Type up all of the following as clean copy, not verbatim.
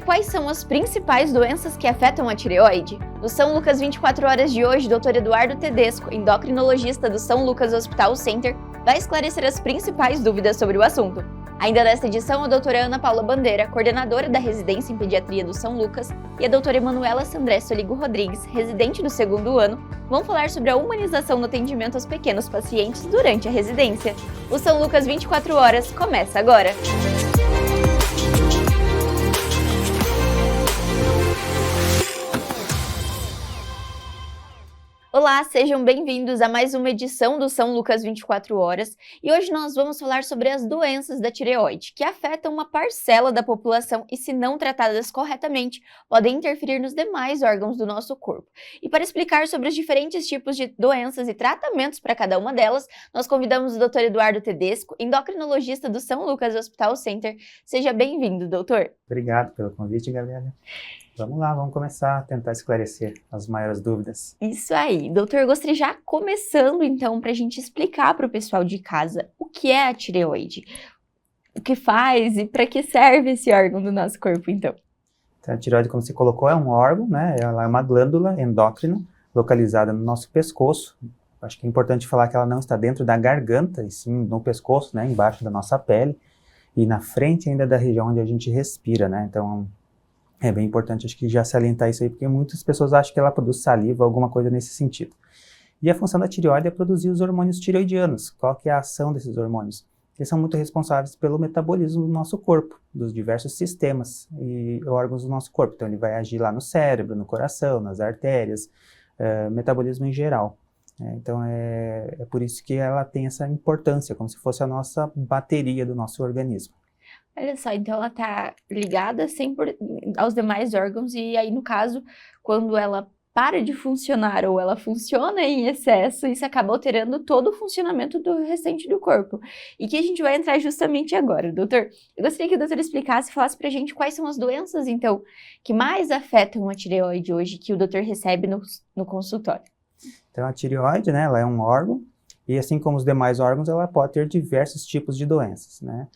quais são as principais doenças que afetam a tireoide? No São Lucas 24 horas de hoje, Dr. Eduardo Tedesco, endocrinologista do São Lucas Hospital Center, vai esclarecer as principais dúvidas sobre o assunto. Ainda nesta edição, a doutora Ana Paula Bandeira, coordenadora da residência em pediatria do São Lucas, e a doutora Emanuela Sandré Soligo Rodrigues, residente do segundo ano, vão falar sobre a humanização no atendimento aos pequenos pacientes durante a residência. O São Lucas 24 horas começa agora! Olá, sejam bem-vindos a mais uma edição do São Lucas 24 horas e hoje nós vamos falar sobre as doenças da tireoide, que afetam uma parcela da população e, se não tratadas corretamente, podem interferir nos demais órgãos do nosso corpo. E para explicar sobre os diferentes tipos de doenças e tratamentos para cada uma delas, nós convidamos o Dr. Eduardo Tedesco, endocrinologista do São Lucas Hospital Center. Seja bem-vindo, doutor. Obrigado pelo convite, Gabriela. Vamos lá, vamos começar a tentar esclarecer as maiores dúvidas. Isso aí. Doutor, gostaria já começando então para a gente explicar para o pessoal de casa o que é a tireoide, o que faz e para que serve esse órgão do nosso corpo então. Então, a tireoide, como você colocou, é um órgão, né? Ela é uma glândula endócrina localizada no nosso pescoço. Acho que é importante falar que ela não está dentro da garganta, e sim no pescoço, né? Embaixo da nossa pele e na frente ainda da região onde a gente respira, né? Então, é bem importante, acho que já salientar isso aí, porque muitas pessoas acham que ela produz saliva, alguma coisa nesse sentido. E a função da tireoide é produzir os hormônios tireoidianos. Qual que é a ação desses hormônios? Eles são muito responsáveis pelo metabolismo do nosso corpo, dos diversos sistemas e órgãos do nosso corpo. Então ele vai agir lá no cérebro, no coração, nas artérias, metabolismo em geral. Então é por isso que ela tem essa importância, como se fosse a nossa bateria do nosso organismo. Olha só, então ela está ligada sempre aos demais órgãos e aí, no caso, quando ela para de funcionar ou ela funciona em excesso, isso acaba alterando todo o funcionamento do restante do corpo. E que a gente vai entrar justamente agora, doutor. Eu gostaria que o doutor explicasse e falasse pra gente quais são as doenças, então, que mais afetam a tireoide hoje, que o doutor recebe no consultório. Então a tireoide, né, ela é um órgão e assim como os demais órgãos, ela pode ter diversos tipos de doenças, né?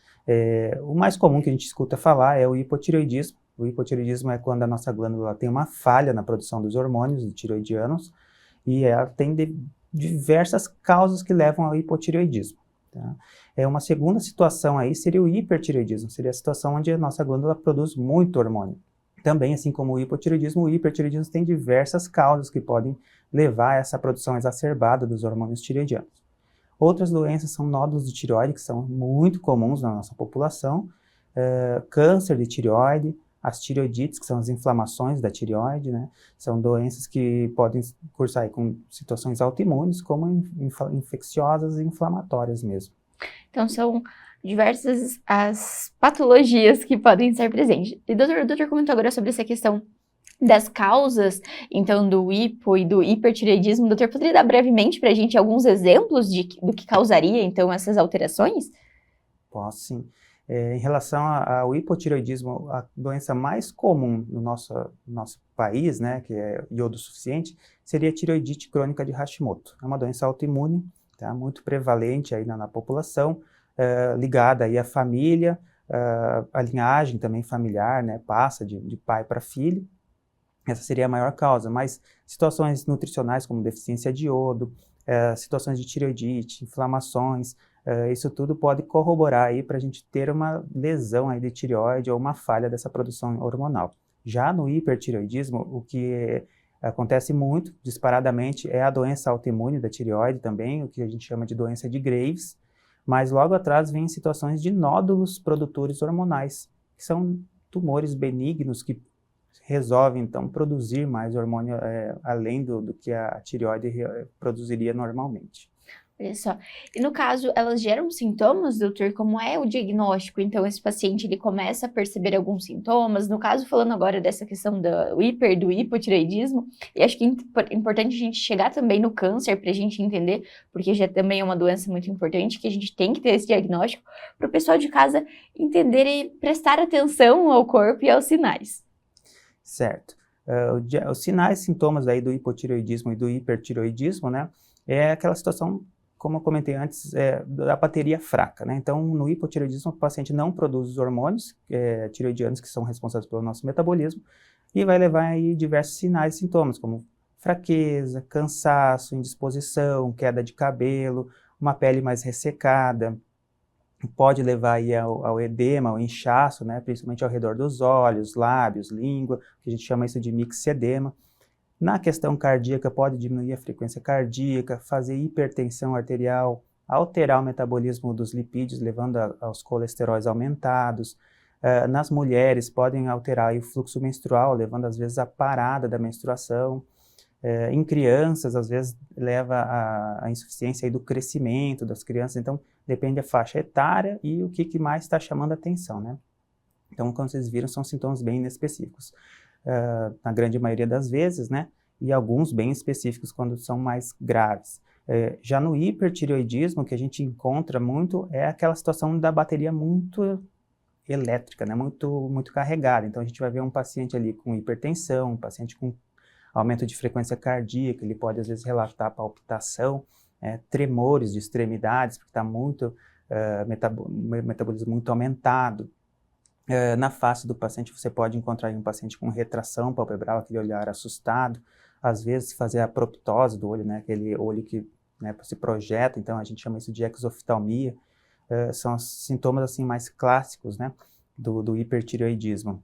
O mais comum que a gente escuta falar é o hipotireoidismo. O hipotireoidismo é quando a nossa glândula tem uma falha na produção dos hormônios tireoidianos e ela tem diversas causas que levam ao hipotireoidismo. Tá? Uma segunda situação aí seria o hipertireoidismo, seria a situação onde a nossa glândula produz muito hormônio. Também, assim como o hipertireoidismo tem diversas causas que podem levar a essa produção exacerbada dos hormônios tireoidianos. Outras doenças são nódulos de tireoide, que são muito comuns na nossa população, câncer de tireoide, as tireoidites, que são as inflamações da tireoide, né? São doenças que podem cursar aí com situações autoimunes, como infecciosas e inflamatórias mesmo. Então são diversas as patologias que podem estar presentes. E o doutor comentou agora sobre essa questão das causas, então, do hipo e do hipertireoidismo. Doutor, poderia dar brevemente para a gente alguns exemplos do que causaria, então, essas alterações? Posso, sim. Em relação ao hipotireoidismo, a doença mais comum no nosso país, né, que é iodosuficiente, seria a tireoidite crônica de Hashimoto. É uma doença autoimune, tá, muito prevalente aí na população, ligada aí à família, a linhagem também familiar, né, passa de pai para filho. Essa seria a maior causa, mas situações nutricionais como deficiência de iodo, situações de tireoidite, inflamações, isso tudo pode corroborar aí para a gente ter uma lesão aí de tireoide ou uma falha dessa produção hormonal. Já no hipertireoidismo, o que acontece muito disparadamente é a doença autoimune da tireoide também, o que a gente chama de doença de Graves, mas logo atrás vem situações de nódulos produtores hormonais, que são tumores benignos que resolvem, então, produzir mais hormônio além do que a tireoide produziria normalmente. Olha só. E no caso, elas geram sintomas, doutor? Como é o diagnóstico? Então, esse paciente, ele começa a perceber alguns sintomas? No caso, falando agora dessa questão do hipotireoidismo, e acho que é importante a gente chegar também no câncer para a gente entender, porque já também é uma doença muito importante, que a gente tem que ter esse diagnóstico, para o pessoal de casa entender e prestar atenção ao corpo e aos sinais. Certo. Os sinais, sintomas aí do hipotireoidismo e do hipertireoidismo, né, é aquela situação como eu comentei antes, da bateria fraca, né? Então, no hipotireoidismo, o paciente não produz os hormônios tireoidianos que são responsáveis pelo nosso metabolismo e vai levar aí diversos sinais e sintomas, como fraqueza, cansaço, indisposição, queda de cabelo, uma pele mais ressecada, pode levar aí ao edema, ao inchaço, né? Principalmente ao redor dos olhos, lábios, língua, que a gente chama isso de mixedema. Na questão cardíaca, pode diminuir a frequência cardíaca, fazer hipertensão arterial, alterar o metabolismo dos lipídios, levando aos colesteróis aumentados. Nas mulheres, podem alterar aí o fluxo menstrual, levando às vezes à parada da menstruação. Em crianças, às vezes, leva à insuficiência aí do crescimento das crianças. Então, depende da faixa etária e o que mais está chamando a atenção, né? Então, como vocês viram, são sintomas bem inespecíficos. Na grande maioria das vezes, né? E alguns bem específicos quando são mais graves. Já no hipertireoidismo, o que a gente encontra muito é aquela situação da bateria muito elétrica, né? Muito carregada. Então, a gente vai ver um paciente ali com hipertensão, um paciente com aumento de frequência cardíaca, ele pode às vezes relatar palpitação, tremores de extremidades, porque está metabolismo muito aumentado. Na face do paciente, você pode encontrar um paciente com retração palpebral, aquele olhar assustado, às vezes fazer a proptose do olho, né, aquele olho que, né, se projeta, então a gente chama isso de exoftalmia. São os sintomas assim, mais clássicos, né, do hipertireoidismo.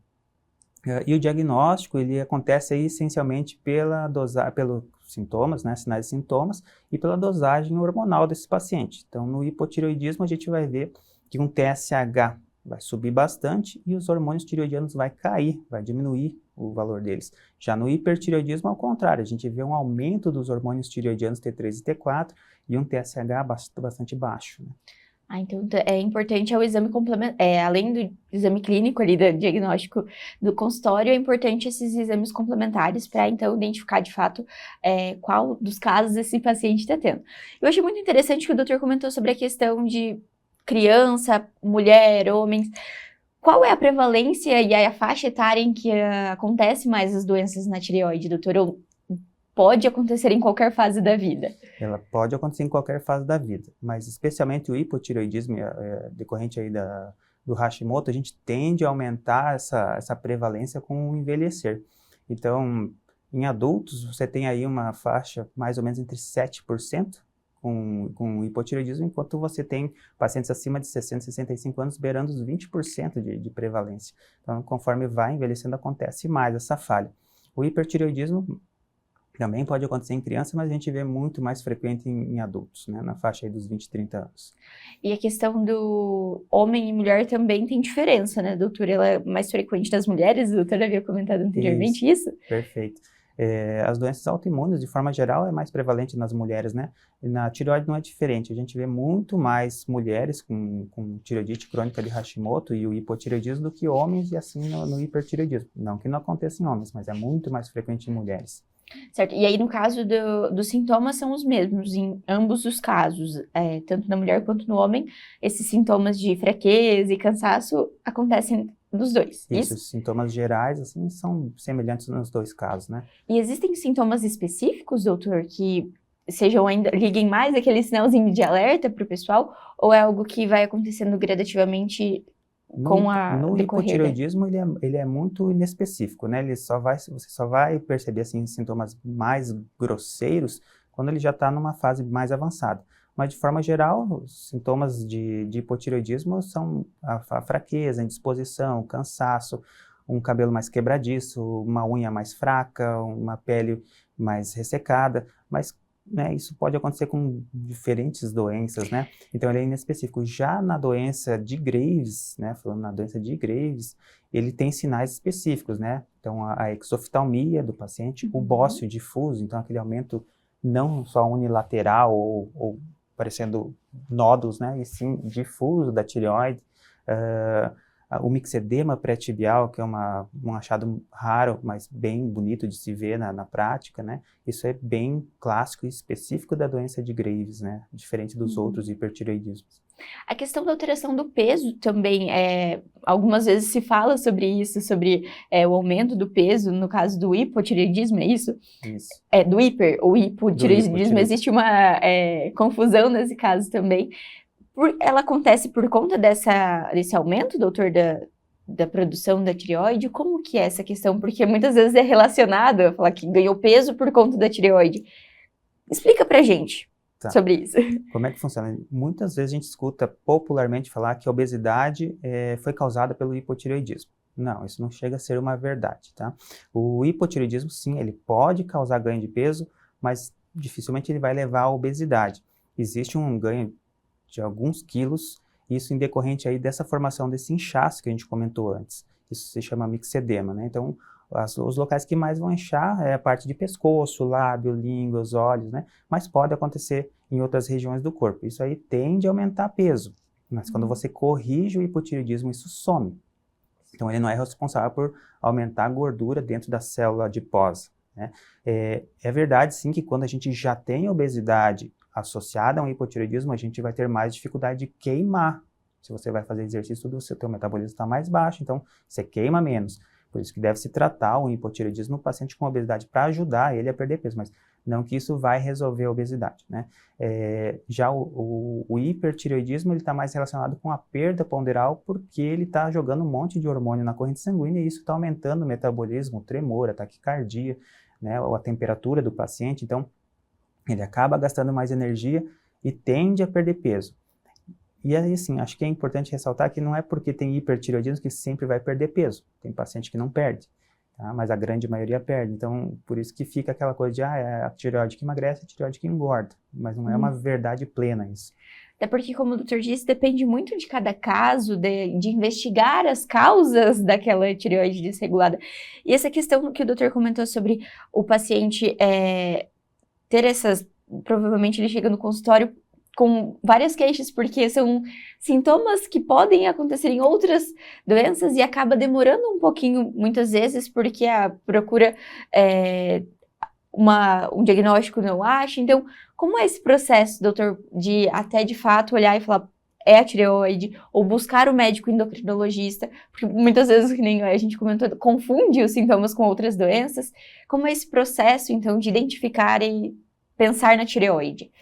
E o diagnóstico, ele acontece aí essencialmente pelos sintomas, né, sinais e sintomas, e pela dosagem hormonal desse paciente. Então, no hipotireoidismo, a gente vai ver que um TSH vai subir bastante e os hormônios tireoidianos vai cair, vai diminuir o valor deles. Já no hipertireoidismo, ao contrário, a gente vê um aumento dos hormônios tireoidianos T3 e T4 e um TSH bastante baixo, né? Então é importante o exame complementar, além do exame clínico ali, do diagnóstico do consultório, é importante esses exames complementares para então identificar de fato qual dos casos esse paciente está tendo. Eu achei muito interessante que o doutor comentou sobre a questão de criança, mulher, homens. Qual é a prevalência e a faixa etária em que acontece mais as doenças na tireoide, doutor? Ou pode acontecer em qualquer fase da vida? Ela pode acontecer em qualquer fase da vida, mas especialmente o hipotireoidismo decorrente aí do Hashimoto, a gente tende a aumentar essa prevalência com o envelhecer. Então, em adultos, você tem aí uma faixa mais ou menos entre 7% com hipotireoidismo, enquanto você tem pacientes acima de 60, 65 anos beirando os 20% de prevalência. Então, conforme vai envelhecendo, acontece mais essa falha. O hipertireoidismo também pode acontecer em criança, mas a gente vê muito mais frequente em adultos, né, na faixa aí dos 20, 30 anos. E a questão do homem e mulher também tem diferença, né, doutor? Ela é mais frequente das mulheres, o doutor havia comentado anteriormente isso? Perfeito. As doenças autoimunes, de forma geral, é mais prevalente nas mulheres, né? E na tireoide não é diferente. A gente vê muito mais mulheres com tireoidite crônica de Hashimoto e o hipotireoidismo do que homens e assim no hipertireoidismo. Não que não aconteça em homens, mas é muito mais frequente em mulheres. Certo, e aí no caso dos sintomas são os mesmos em ambos os casos, tanto na mulher quanto no homem, esses sintomas de fraqueza e cansaço acontecem nos dois, isso? Os sintomas gerais, assim, são semelhantes nos dois casos, né? E existem sintomas específicos, doutor, que liguem mais aquele sinalzinho de alerta para o pessoal, ou é algo que vai acontecendo gradativamente com a No decorrer? hipotireoidismo, ele é muito inespecífico, né? Você só vai perceber, assim, sintomas mais grosseiros quando ele já está numa fase mais avançada. Mas, de forma geral, os sintomas de hipotireoidismo são a fraqueza, a indisposição, o cansaço, um cabelo mais quebradiço, uma unha mais fraca, uma pele mais ressecada, mas, né, isso pode acontecer com diferentes doenças, né? Então, ele é inespecífico. Já na doença de Graves, né, falando na doença de Graves, ele tem sinais específicos, né? Então, a exoftalmia do paciente, o bócio difuso, então aquele aumento não só unilateral ou parecendo nódulos, né, e sim difuso da tireoide, O mixedema pré-tibial, que é um achado raro, mas bem bonito de se ver na prática, né? Isso é bem clássico e específico da doença de Graves, né? Diferente dos outros hipertireoidismos. A questão da alteração do peso também, algumas vezes se fala sobre isso, sobre o aumento do peso, no caso do hipotireoidismo, é isso? Isso. Do hiper ou hipotireoidismo, existe uma confusão nesse caso também. Ela acontece por conta desse aumento, doutor, da produção da tireoide? Como que é essa questão? Porque muitas vezes é relacionado a falar que ganhou peso por conta da tireoide. Explica pra gente sobre isso. Como é que funciona? Muitas vezes a gente escuta popularmente falar que a obesidade foi causada pelo hipotireoidismo. Não, isso não chega a ser uma verdade, tá? O hipotireoidismo, sim, ele pode causar ganho de peso, mas dificilmente ele vai levar à obesidade. Existe um ganho de alguns quilos, isso em decorrente aí dessa formação desse inchaço que a gente comentou antes. Isso se chama mixedema, né? Então, os locais que mais vão inchar é a parte de pescoço, lábio, língua, os olhos, né? Mas pode acontecer em outras regiões do corpo. Isso aí tende a aumentar peso, mas quando você corrige o hipotireoidismo, isso some. Então, ele não é responsável por aumentar a gordura dentro da célula adiposa, né? É verdade, sim, que quando a gente já tem obesidade associada a um hipotireoidismo, a gente vai ter mais dificuldade de queimar. Se você vai fazer exercício, o seu metabolismo está mais baixo, então você queima menos. Por isso que deve se tratar o hipotireoidismo no paciente com obesidade para ajudar ele a perder peso, mas não que isso vai resolver a obesidade, né? Já o hipertireoidismo ele está mais relacionado com a perda ponderal porque ele está jogando um monte de hormônio na corrente sanguínea e isso está aumentando o metabolismo, o tremor, a taquicardia, né, ou a temperatura do paciente, então ele acaba gastando mais energia e tende a perder peso. E aí, assim, acho que é importante ressaltar que não é porque tem hipertireoidismo que sempre vai perder peso. Tem paciente que não perde, tá? Mas a grande maioria perde. Então, por isso que fica aquela coisa de, é a tireoide que emagrece, a tireoide que engorda. Mas não é uma verdade plena isso. Até porque, como o doutor disse, depende muito de cada caso, de investigar as causas daquela tireoide desregulada. E essa questão que o doutor comentou sobre o paciente ter provavelmente ele chega no consultório com várias queixas, porque são sintomas que podem acontecer em outras doenças e acaba demorando um pouquinho, muitas vezes, porque a procura um diagnóstico não acha. Então, como é esse processo, doutor, de até de fato olhar e falar é a tireoide, ou buscar o médico endocrinologista, porque muitas vezes, que nem a gente comentou, confunde os sintomas com outras doenças. Como é esse processo, então, de identificar e pensar na tireoide?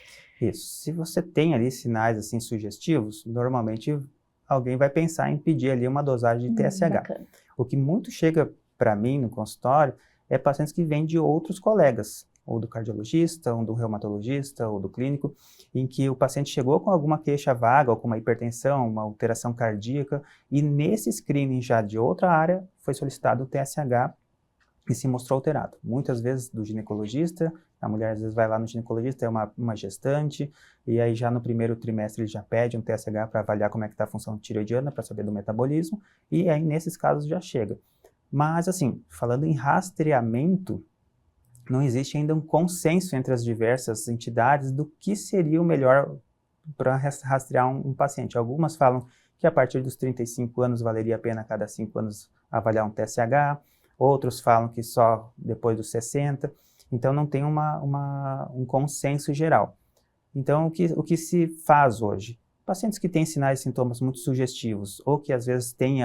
Isso. Se você tem ali sinais assim sugestivos, normalmente alguém vai pensar em pedir ali uma dosagem de TSH. Bacana. O que muito chega para mim no consultório é pacientes que vêm de outros colegas, ou do cardiologista, ou do reumatologista, ou do clínico, em que o paciente chegou com alguma queixa vaga, ou com uma hipertensão, uma alteração cardíaca, e nesse screening já de outra área foi solicitado o TSH e se mostrou alterado. Muitas vezes do ginecologista, a mulher às vezes vai lá no ginecologista, é uma gestante, e aí já no primeiro trimestre ele já pede um TSH para avaliar como é que está a função tireoidiana, para saber do metabolismo, e aí nesses casos já chega. Mas assim, falando em rastreamento, não existe ainda um consenso entre as diversas entidades do que seria o melhor para rastrear um paciente. Algumas falam que a partir dos 35 anos valeria a pena a cada 5 anos avaliar um TSH, outros falam que só depois dos 60, então não tem um consenso geral. Então, o que se faz hoje? Pacientes que têm sinais e sintomas muito sugestivos, ou que às vezes tem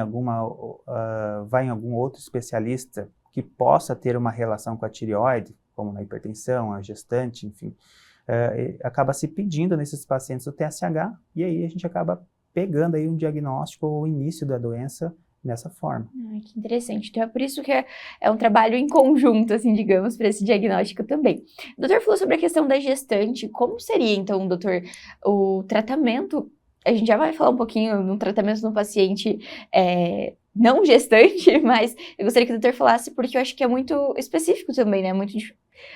vai em algum outro especialista que possa ter uma relação com a tireoide, como na hipertensão, a gestante, enfim, acaba se pedindo nesses pacientes o TSH, e aí a gente acaba pegando aí um diagnóstico ou o início da doença dessa forma. Que interessante. Então é por isso que é um trabalho em conjunto, assim, digamos, para esse diagnóstico também. O doutor falou sobre a questão da gestante. Como seria, então, doutor, o tratamento? A gente já vai falar um pouquinho no tratamento no paciente não gestante, mas eu gostaria que o doutor falasse, porque eu acho que é muito específico também, né?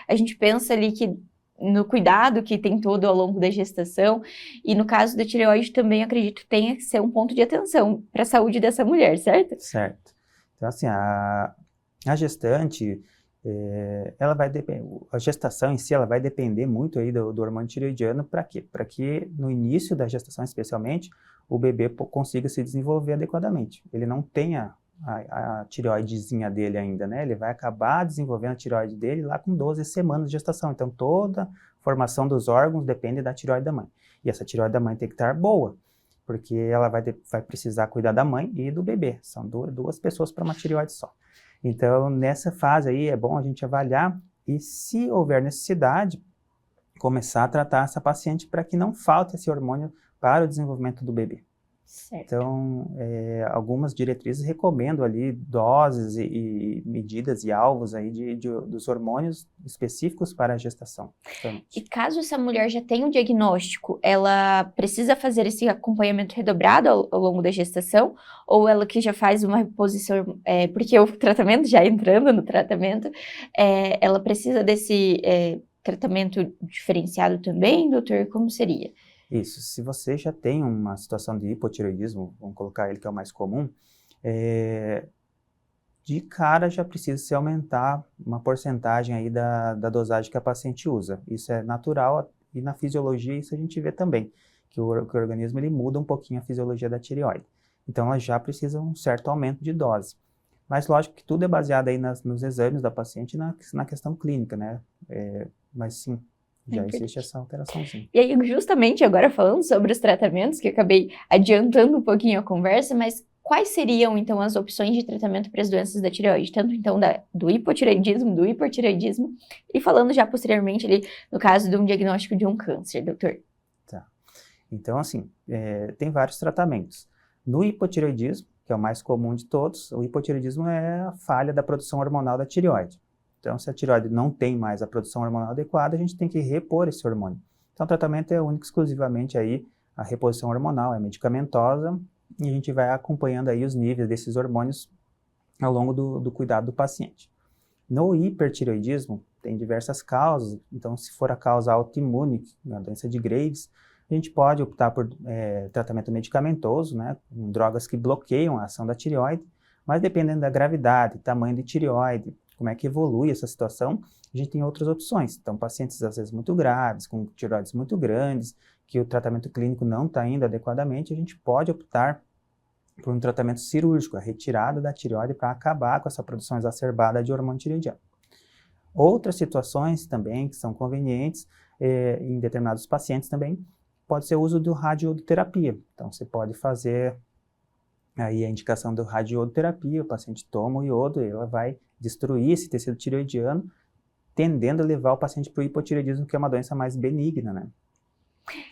A gente pensa ali que no cuidado que tem todo ao longo da gestação, e no caso da tireoide também acredito que tenha que ser um ponto de atenção para a saúde dessa mulher, certo? Certo. Então assim, a gestante, A gestação em si, ela vai depender muito aí do hormônio tireoidiano. Para quê? Para que no início da gestação, especialmente, o bebê consiga se desenvolver adequadamente. Ele não tenha a tireoidezinha dele ainda, né? Ele vai acabar desenvolvendo a tireoide dele lá com 12 semanas de gestação. Então, toda a formação dos órgãos depende da tireoide da mãe. E essa tireoide da mãe tem que estar boa, porque ela vai precisar cuidar da mãe e do bebê. São duas pessoas para uma tireoide só. Então, nessa fase aí, é bom a gente avaliar e, se houver necessidade, começar a tratar essa paciente para que não falte esse hormônio para o desenvolvimento do bebê. Certo. Então, algumas diretrizes recomendam ali doses e medidas e alvos aí dos hormônios específicos para a gestação. E caso essa mulher já tenha um diagnóstico, ela precisa fazer esse acompanhamento redobrado ao longo da gestação? Ou ela que já faz uma reposição, porque o tratamento, já entrando no tratamento, ela precisa desse tratamento diferenciado também, doutor? Como seria? Isso, se você já tem uma situação de hipotireoidismo, vamos colocar ele que é o mais comum, de cara já precisa se aumentar uma porcentagem aí da dosagem que a paciente usa. Isso é natural e na fisiologia isso a gente vê também, que o organismo ele muda um pouquinho a fisiologia da tireoide. Então ela já precisa um certo aumento de dose. Mas lógico que tudo é baseado aí nos exames da paciente e na questão clínica, né? Mas sim, já existe essa alteraçãozinha. E aí, justamente agora falando sobre os tratamentos, que eu acabei adiantando um pouquinho a conversa, mas quais seriam, então, as opções de tratamento para as doenças da tireoide? Tanto, então, do hipotireoidismo, do hipertireoidismo, e falando já posteriormente ali, no caso de um diagnóstico de um câncer, doutor. Tá. Então, assim, tem vários tratamentos. No hipotireoidismo, que é o mais comum de todos, o hipotireoidismo é a falha da produção hormonal da tireoide. Então, se a tireoide não tem mais a produção hormonal adequada, a gente tem que repor esse hormônio. Então, o tratamento é único exclusivamente aí a reposição hormonal, é medicamentosa, e a gente vai acompanhando aí os níveis desses hormônios ao longo do cuidado do paciente. No hipertireoidismo, tem diversas causas. Então, se for a causa autoimune, a doença de Graves, a gente pode optar por tratamento medicamentoso, né, com drogas que bloqueiam a ação da tireoide, mas dependendo da gravidade, tamanho de tireoide, como é que evolui essa situação, a gente tem outras opções. Então, pacientes às vezes muito graves, com tireoides muito grandes, que o tratamento clínico não está indo adequadamente, a gente pode optar por um tratamento cirúrgico, a retirada da tireoide para acabar com essa produção exacerbada de hormônio tireoidiano. Outras situações também que são convenientes em determinados pacientes também pode ser o uso do radioterapia. Então, você pode fazer aí a indicação do radioterapia, o paciente toma o iodo e ela vai destruir esse tecido tireoidiano, tendendo a levar o paciente para o hipotireoidismo, que é uma doença mais benigna, né?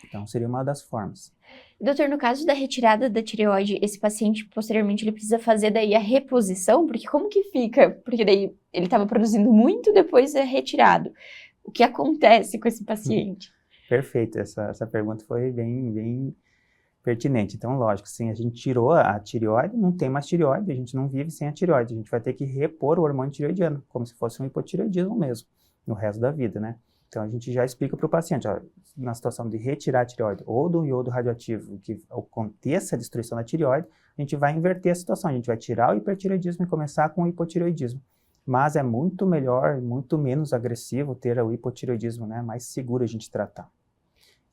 Então, seria uma das formas. Doutor, no caso da retirada da tireoide, esse paciente, posteriormente, ele precisa fazer daí a reposição? Porque como que fica? Porque daí ele estava produzindo muito, depois é retirado. O que acontece com esse paciente? Perfeito, essa pergunta foi bem pertinente. Então, lógico, sim, a gente tirou a tireoide, não tem mais tireoide, a gente não vive sem a tireoide, a gente vai ter que repor o hormônio tireoidiano, como se fosse um hipotireoidismo mesmo, no resto da vida, né? Então, a gente já explica para o paciente, ó, na situação de retirar a tireoide ou do iodo radioativo, que aconteça a destruição da tireoide, a gente vai inverter a situação, a gente vai tirar o hipertireoidismo e começar com o hipotireoidismo. Mas é muito melhor, muito menos agressivo ter o hipotireoidismo, né? Mais seguro a gente tratar.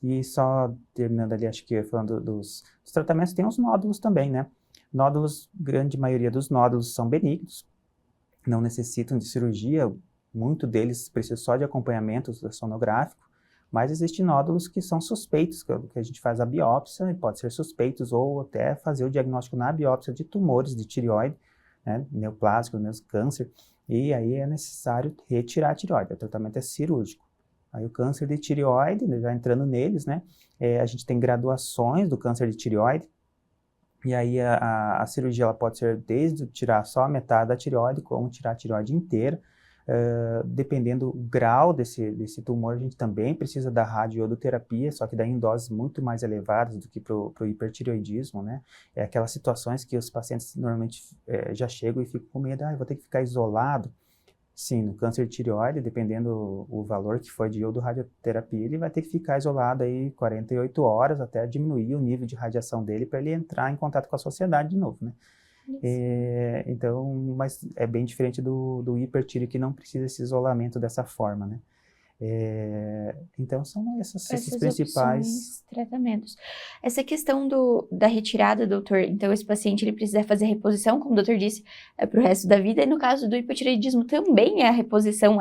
E só terminando ali, acho que falando dos tratamentos, tem os nódulos também, né? Nódulos, grande maioria dos nódulos são benignos, não necessitam de cirurgia, muito deles precisam só de acompanhamento sonográfico, mas existem nódulos que são suspeitos, que a gente faz a biópsia, e pode ser suspeitos, ou até fazer o diagnóstico na biópsia de tumores de tireoide, né? Neoplásicos, mesmo câncer, e aí é necessário retirar a tireoide, o tratamento é cirúrgico. Aí o câncer de tireoide, já entrando neles, né, a gente tem graduações do câncer de tireoide, e aí a cirurgia ela pode ser desde tirar só a metade da tireoide, como tirar a tireoide inteira, dependendo do grau desse tumor, a gente também precisa da radioterapia, só que daí em doses muito mais elevadas do que para o hipertireoidismo, né, é aquelas situações que os pacientes normalmente já chegam e ficam com medo, eu vou ter que ficar isolado. Sim, no câncer de tireoide, dependendo o valor que for de iodoradioterapia, ele vai ter que ficar isolado aí 48 horas até diminuir o nível de radiação dele para ele entrar em contato com a sociedade de novo, né? Então, mas é bem diferente do hipertíroido, que não precisa esse isolamento dessa forma, né? Então, são esses principais tratamentos. Essa questão da retirada, doutor, então esse paciente ele precisa fazer reposição, como o doutor disse, para o resto da vida, e no caso do hipotireoidismo também a reposição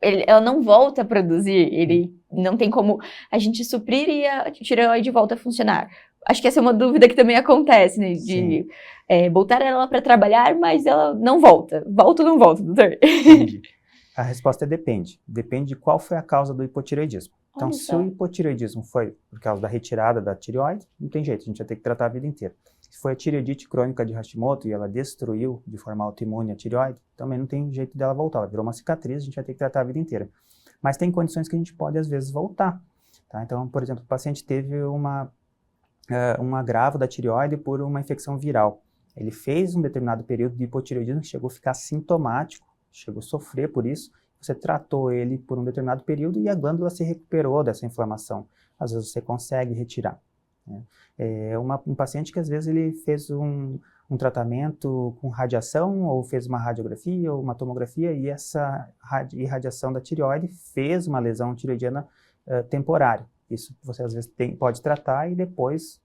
ela não volta a produzir, ele não tem como a gente suprir e a tireoide volta a funcionar. Acho que essa é uma dúvida que também acontece, né, de botar ela para trabalhar, mas ela não volta. Volta ou não volta, doutor? Entendi. A resposta é depende. Depende de qual foi a causa do hipotireoidismo. Então, se o hipotireoidismo foi por causa da retirada da tireoide, não tem jeito, a gente vai ter que tratar a vida inteira. Se foi a tireoidite crônica de Hashimoto e ela destruiu de forma autoimune a tireoide, também não tem jeito dela voltar. Ela virou uma cicatriz, a gente vai ter que tratar a vida inteira. Mas tem condições que a gente pode, às vezes, voltar. Tá? Então, por exemplo, o paciente teve um agravo da tireoide por uma infecção viral. Ele fez um determinado período de hipotireoidismo, chegou a ficar sintomático, chegou a sofrer por isso, você tratou ele por um determinado período e a glândula se recuperou dessa inflamação. Às vezes você consegue retirar. Né? Um paciente que às vezes ele fez um tratamento com radiação, ou fez uma radiografia ou uma tomografia, e essa irradiação da tireoide fez uma lesão tireoidiana temporária. Isso você às vezes pode tratar e depois,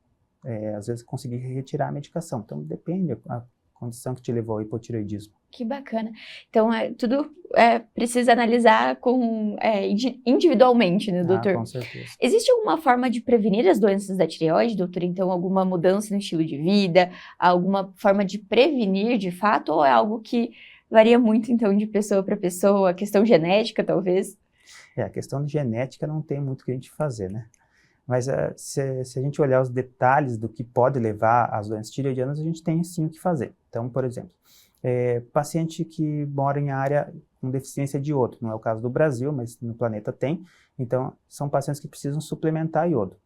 às vezes, conseguir retirar a medicação. Então depende a condição que te levou ao hipotireoidismo. Que bacana. Então, tudo precisa analisar individualmente, né, doutor? Com certeza. Existe alguma forma de prevenir as doenças da tireoide, doutor? Então, alguma mudança no estilo de vida, alguma forma de prevenir de fato, ou é algo que varia muito, então, de pessoa para pessoa, questão genética, talvez? A questão de genética não tem muito o que a gente fazer, né? Mas se a gente olhar os detalhes do que pode levar às doenças tireoidianas, a gente tem sim o que fazer. Então, por exemplo, paciente que mora em área com deficiência de iodo, não é o caso do Brasil, mas no planeta tem, então são pacientes que precisam suplementar iodo.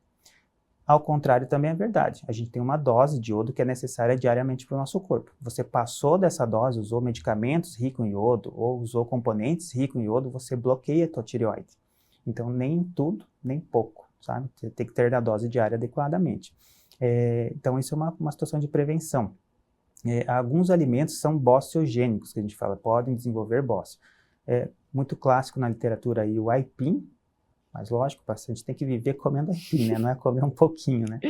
Ao contrário, também é verdade, a gente tem uma dose de iodo que é necessária diariamente para o nosso corpo. Você passou dessa dose, usou medicamentos ricos em iodo, ou usou componentes ricos em iodo, você bloqueia a tua tireoide. Então, nem tudo, nem pouco, sabe? Você tem que ter a dose diária adequadamente. Então, isso é uma situação de prevenção. Alguns alimentos são bociogênicos, que a gente fala, podem desenvolver bócio. Muito clássico na literatura aí o aipim, mas lógico, o paciente tem que viver comendo aipim, né? Não é comer um pouquinho, né?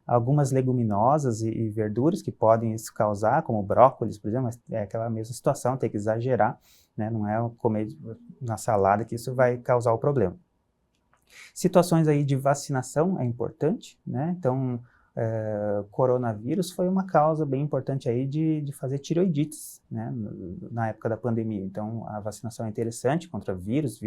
Algumas leguminosas e verduras que podem isso causar, como brócolis, por exemplo, mas é aquela mesma situação, tem que exagerar, né? Não é comer na salada que isso vai causar o problema. Situações aí de vacinação é importante, né? Então, coronavírus foi uma causa bem importante aí de fazer tireoidites, né? Na época da pandemia. Então, a vacinação é interessante contra vírus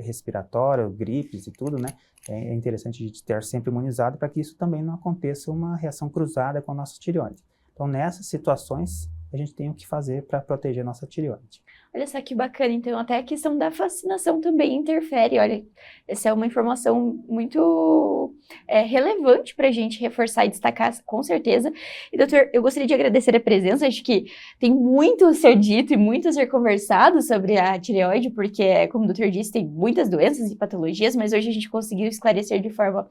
respiratório, gripes e tudo, né? É interessante a gente ter sempre imunizado para que isso também não aconteça uma reação cruzada com a nossa tireoide. Então, nessas situações, a gente tem o que fazer para proteger a nossa tireoide. Olha só que bacana, então até a questão da vacinação também interfere, olha, essa é uma informação muito relevante para a gente reforçar e destacar, com certeza. E doutor, eu gostaria de agradecer a presença, acho que tem muito a ser dito e muito a ser conversado sobre a tireoide, porque, como o doutor disse, tem muitas doenças e patologias, mas hoje a gente conseguiu esclarecer de forma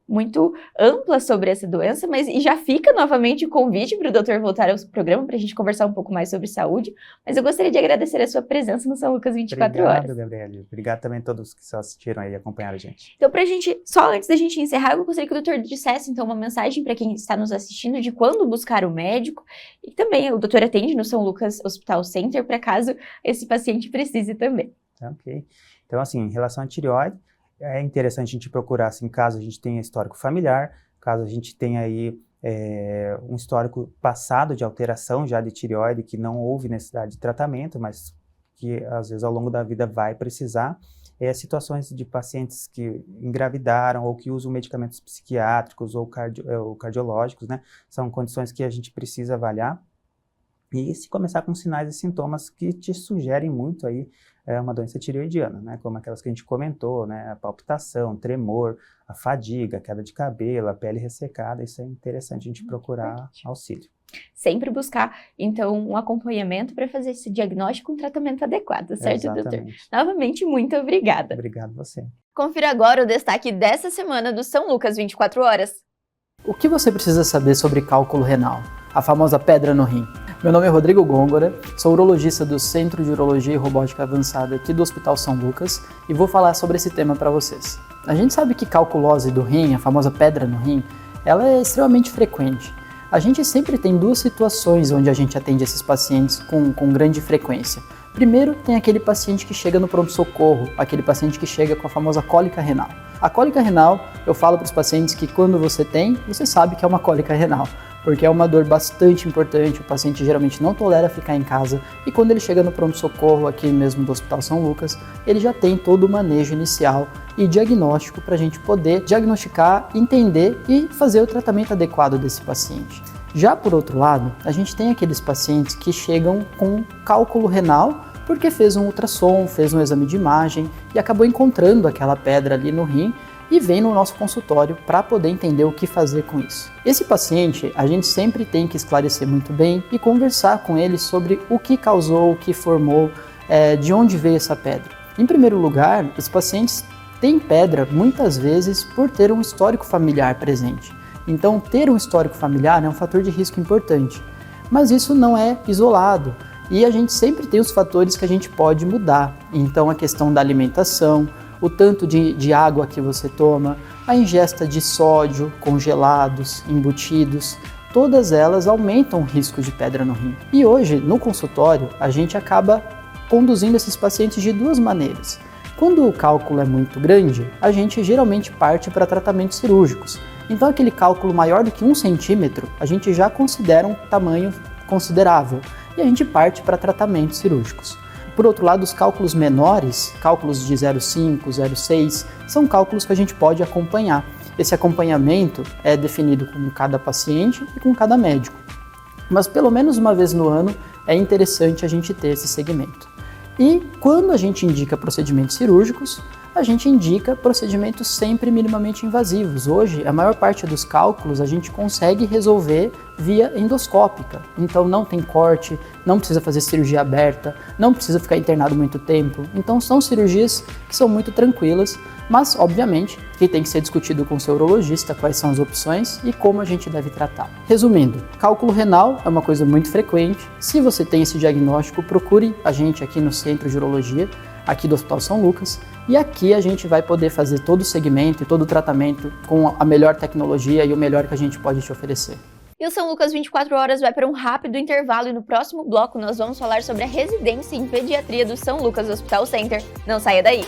muito ampla sobre essa doença, e já fica novamente o convite para o doutor voltar ao programa para a gente conversar um pouco mais sobre saúde, mas eu gostaria de agradecer a sua presença no São Lucas 24 Horas. Obrigado, Gabriele. Obrigado também a todos que só assistiram aí e acompanharam a gente. Então, só antes da gente encerrar, eu gostaria que o doutor dissesse, então, uma mensagem para quem está nos assistindo de quando buscar o médico, e também o doutor atende no São Lucas Hospital Center, para caso esse paciente precise também. Ok. Então, assim, em relação à tireoide, é interessante a gente procurar, assim, caso a gente tenha histórico familiar, caso a gente tenha aí um histórico passado de alteração já de tireoide, que não houve necessidade de tratamento, mas que às vezes ao longo da vida vai precisar. Situações de pacientes que engravidaram ou que usam medicamentos psiquiátricos ou cardiológicos, né? São condições que a gente precisa avaliar. E se começar com sinais e sintomas que te sugerem muito aí uma doença tireoidiana, né? Como aquelas que a gente comentou, né? A palpitação, tremor, a fadiga, queda de cabelo, a pele ressecada, isso é interessante a gente procurar auxílio. Sempre buscar, então, um acompanhamento para fazer esse diagnóstico com um tratamento adequado, certo, doutor? Novamente, muito obrigada. Obrigado você. Confira agora o destaque dessa semana do São Lucas 24 Horas. O que você precisa saber sobre cálculo renal, a famosa pedra no rim? Meu nome é Rodrigo Góngora, sou urologista do Centro de Urologia e Robótica Avançada aqui do Hospital São Lucas e vou falar sobre esse tema para vocês. A gente sabe que calculose do rim, a famosa pedra no rim, ela é extremamente frequente. A gente sempre tem duas situações onde a gente atende esses pacientes com grande frequência. Primeiro, tem aquele paciente que chega no pronto-socorro, aquele paciente que chega com a famosa cólica renal. A cólica renal, eu falo para os pacientes que quando você tem, você sabe que é uma cólica renal, porque é uma dor bastante importante, o paciente geralmente não tolera ficar em casa e quando ele chega no pronto-socorro aqui mesmo do Hospital São Lucas, ele já tem todo o manejo inicial e diagnóstico para a gente poder diagnosticar, entender e fazer o tratamento adequado desse paciente. Já por outro lado, a gente tem aqueles pacientes que chegam com cálculo renal porque fez um ultrassom, fez um exame de imagem e acabou encontrando aquela pedra ali no rim e vem no nosso consultório para poder entender o que fazer com isso. Esse paciente, a gente sempre tem que esclarecer muito bem e conversar com ele sobre o que causou, o que formou, de onde veio essa pedra. Em primeiro lugar, os pacientes têm pedra muitas vezes por ter um histórico familiar presente. Então, ter um histórico familiar é um fator de risco importante, mas isso não é isolado. E a gente sempre tem os fatores que a gente pode mudar. Então, a questão da alimentação, o tanto de água que você toma, a ingesta de sódio, congelados, embutidos, todas elas aumentam o risco de pedra no rim. E hoje, no consultório, a gente acaba conduzindo esses pacientes de duas maneiras. Quando o cálculo é muito grande, a gente geralmente parte para tratamentos cirúrgicos. Então, aquele cálculo maior do que 1 centímetro, a gente já considera um tamanho considerável e a gente parte para tratamentos cirúrgicos. Por outro lado, os cálculos menores, cálculos de 0,5, 0,6, são cálculos que a gente pode acompanhar. Esse acompanhamento é definido com cada paciente e com cada médico. Mas pelo menos uma vez no ano é interessante a gente ter esse segmento. E quando a gente indica procedimentos cirúrgicos, a gente indica procedimentos sempre minimamente invasivos. Hoje, a maior parte dos cálculos a gente consegue resolver via endoscópica. Então não tem corte, não precisa fazer cirurgia aberta, não precisa ficar internado muito tempo. Então são cirurgias que são muito tranquilas, mas obviamente que tem que ser discutido com o seu urologista quais são as opções e como a gente deve tratar. Resumindo, cálculo renal é uma coisa muito frequente. Se você tem esse diagnóstico, procure a gente aqui no Centro de Urologia, aqui do Hospital São Lucas, e aqui a gente vai poder fazer todo o segmento e todo o tratamento com a melhor tecnologia e o melhor que a gente pode te oferecer. E o São Lucas 24 horas vai para um rápido intervalo e no próximo bloco nós vamos falar sobre a residência em pediatria do São Lucas Hospital Center. Não saia daí!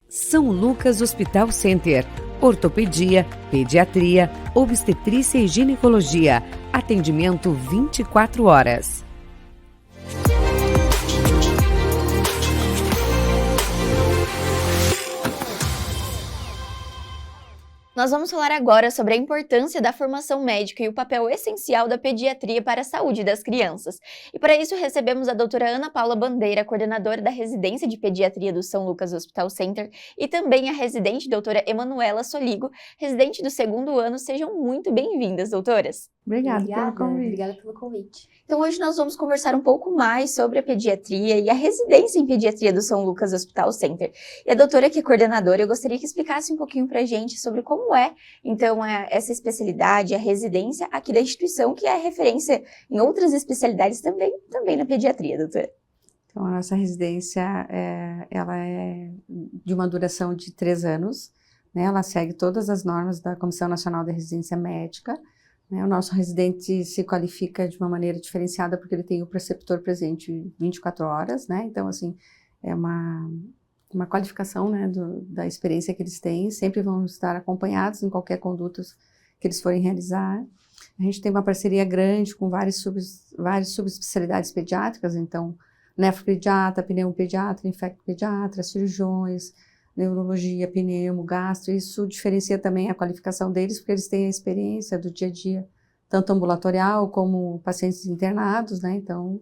São Lucas Hospital Center, ortopedia, pediatria, obstetrícia e ginecologia, atendimento 24 horas. Nós vamos falar agora sobre a importância da formação médica e o papel essencial da pediatria para a saúde das crianças. E para isso recebemos a doutora Ana Paula Bandeira, coordenadora da residência de pediatria do São Lucas Hospital Center, e também a residente doutora Emanuela Soligo, residente do 2º ano. Sejam muito bem-vindas, doutoras. Obrigada pelo convite. Então hoje nós vamos conversar um pouco mais sobre a pediatria e a residência em pediatria do São Lucas Hospital Center. E a doutora que é coordenadora, eu gostaria que explicasse um pouquinho pra gente sobre como é, então, essa especialidade, a residência aqui da instituição, que é referência em outras especialidades também na pediatria, doutora. Então, a nossa residência, ela é de uma duração de 3 anos, né? Ela segue todas as normas da Comissão Nacional de Residência Médica, né? O nosso residente se qualifica de uma maneira diferenciada porque ele tem o preceptor presente 24 horas, né? Então, assim, é uma qualificação, né, da experiência que eles têm, sempre vão estar acompanhados em qualquer conduta que eles forem realizar. A gente tem uma parceria grande com várias subespecialidades pediátricas, então, nefropediatra, pneumopediatra, infectopediatra, cirurgiões, neurologia, pneumo, gastro, isso diferencia também a qualificação deles, porque eles têm a experiência do dia a dia tanto ambulatorial como pacientes internados, né? Então,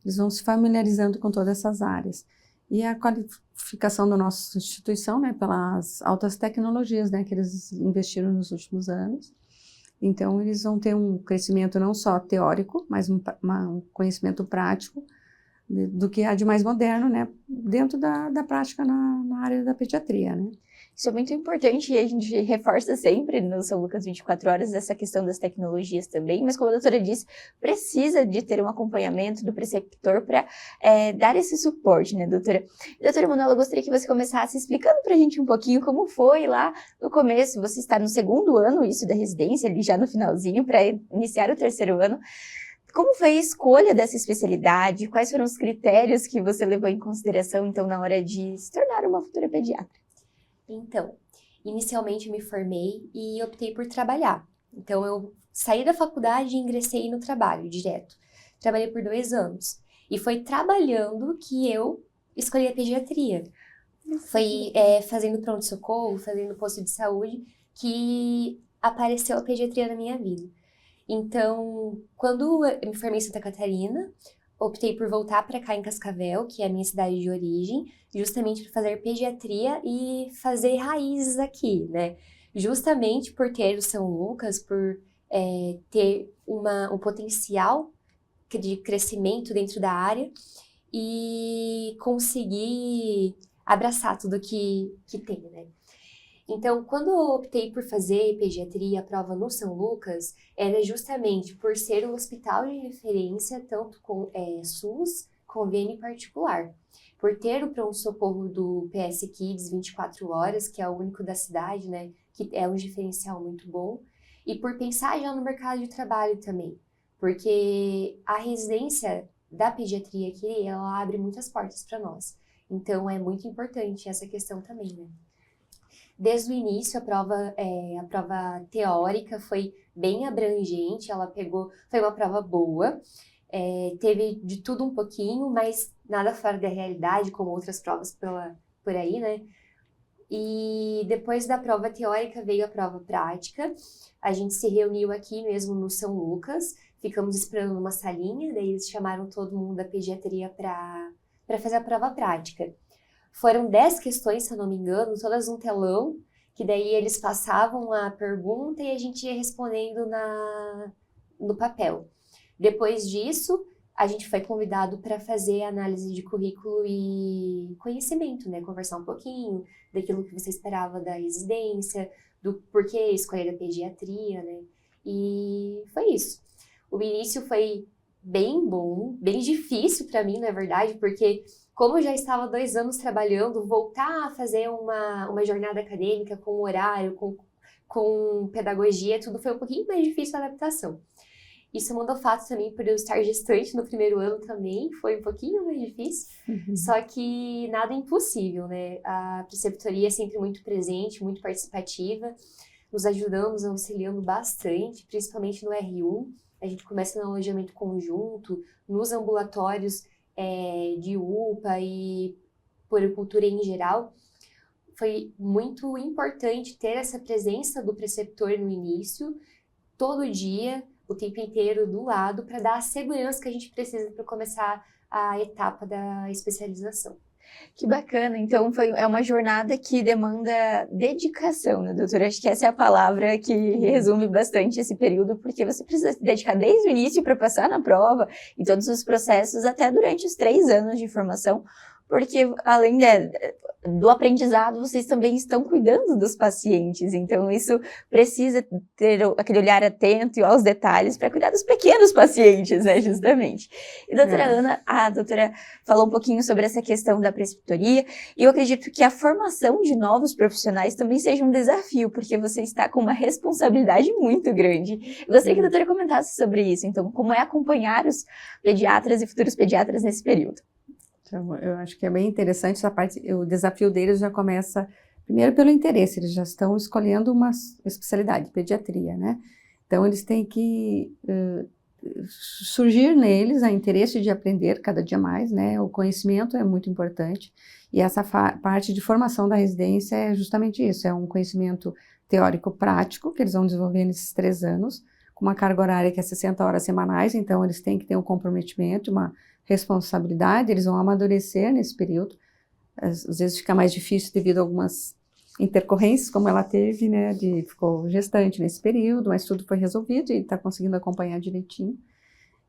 eles vão se familiarizando com todas essas áreas. E a qualificação da nossa instituição, né, pelas altas tecnologias, né, que eles investiram nos últimos anos. Então, eles vão ter um crescimento não só teórico, mas um conhecimento prático do que há de mais moderno, né, dentro da prática na área da pediatria, né. Isso é muito importante e a gente reforça sempre no São Lucas 24 horas essa questão das tecnologias também, mas como a doutora disse, precisa de ter um acompanhamento do preceptor para dar esse suporte, né, doutora? Doutora Manuela, eu gostaria que você começasse explicando para a gente um pouquinho como foi lá no começo. Você está no 2º ano, isso da residência, ali já no finalzinho, para iniciar o 3º ano. Como foi a escolha dessa especialidade? Quais foram os critérios que você levou em consideração, então, na hora de se tornar uma futura pediatra? Então, inicialmente eu me formei e optei por trabalhar. Então, eu saí da faculdade e ingressei no trabalho direto. Trabalhei por 2 anos. E foi trabalhando que eu escolhi a pediatria. Foi fazendo pronto-socorro, fazendo posto de saúde, que apareceu a pediatria na minha vida. Então, quando eu me formei em Santa Catarina, optei por voltar para cá em Cascavel, que é a minha cidade de origem, justamente para fazer pediatria e fazer raízes aqui, né? Justamente por ter o São Lucas, por ter um potencial de crescimento dentro da área e conseguir abraçar tudo que tem, né? Então, quando eu optei por fazer pediatria, a prova no São Lucas, era justamente por ser um hospital de referência, tanto com SUS, convênio particular. Por ter o pronto-socorro do PS Kids 24 horas, que é o único da cidade, né, que é um diferencial muito bom. E por pensar já no mercado de trabalho também, porque a residência da pediatria aqui, ela abre muitas portas para nós. Então, é muito importante essa questão também, né? Desde o início, a prova teórica foi bem abrangente, foi uma prova boa, teve de tudo um pouquinho, mas nada fora da realidade, como outras provas por aí, né? E depois da prova teórica veio a prova prática, a gente se reuniu aqui mesmo no São Lucas, ficamos esperando numa salinha, daí eles chamaram todo mundo da pediatria para fazer a prova prática. Foram 10 questões, se eu não me engano, todas um telão, que daí eles passavam a pergunta e a gente ia respondendo no papel. Depois disso, a gente foi convidado para fazer análise de currículo e conhecimento, né? Conversar um pouquinho daquilo que você esperava da residência, do porquê escolher a pediatria, né? E foi isso. O início foi bem bom, bem difícil para mim, na verdade, porque como eu já estava 2 anos trabalhando, voltar a fazer uma jornada acadêmica com horário, com pedagogia, tudo foi um pouquinho mais difícil a adaptação. Isso mandou fato também por eu estar gestante no 1º ano também, foi um pouquinho mais difícil, só que nada impossível, né? A preceptoria é sempre muito presente, muito participativa, nos ajudamos, auxiliando bastante, principalmente no R1, a gente começa no alojamento conjunto, nos ambulatórios de UPA e puericultura em geral. Foi muito importante ter essa presença do preceptor no início, todo dia, o tempo inteiro do lado, para dar a segurança que a gente precisa para começar a etapa da especialização. Que bacana, então é uma jornada que demanda dedicação, né, doutora? Acho que essa é a palavra que resume bastante esse período, porque você precisa se dedicar desde o início para passar na prova e todos os processos, até durante os 3 anos de formação, porque além do aprendizado, vocês também estão cuidando dos pacientes, então isso precisa ter aquele olhar atento aos detalhes para cuidar dos pequenos pacientes, né, justamente. E doutora Ana, a doutora falou um pouquinho sobre essa questão da preceptoria, e eu acredito que a formação de novos profissionais também seja um desafio, porque você está com uma responsabilidade muito grande. Eu gostaria que a doutora comentasse sobre isso, então, como é acompanhar os pediatras e futuros pediatras nesse período. Então, eu acho que é bem interessante essa parte, o desafio deles já começa, primeiro pelo interesse, eles já estão escolhendo uma especialidade, pediatria, né? Então, eles têm que surgir neles a interesse de aprender cada dia mais, né? O conhecimento é muito importante, e essa parte de formação da residência é justamente isso, é um conhecimento teórico-prático, que eles vão desenvolver nesses 3 anos, com uma carga horária que é 60 horas semanais, então eles têm que ter um comprometimento, uma responsabilidade, eles vão amadurecer nesse período. Às vezes fica mais difícil devido a algumas intercorrências, como ela teve, né, ficou gestante nesse período, mas tudo foi resolvido e está conseguindo acompanhar direitinho.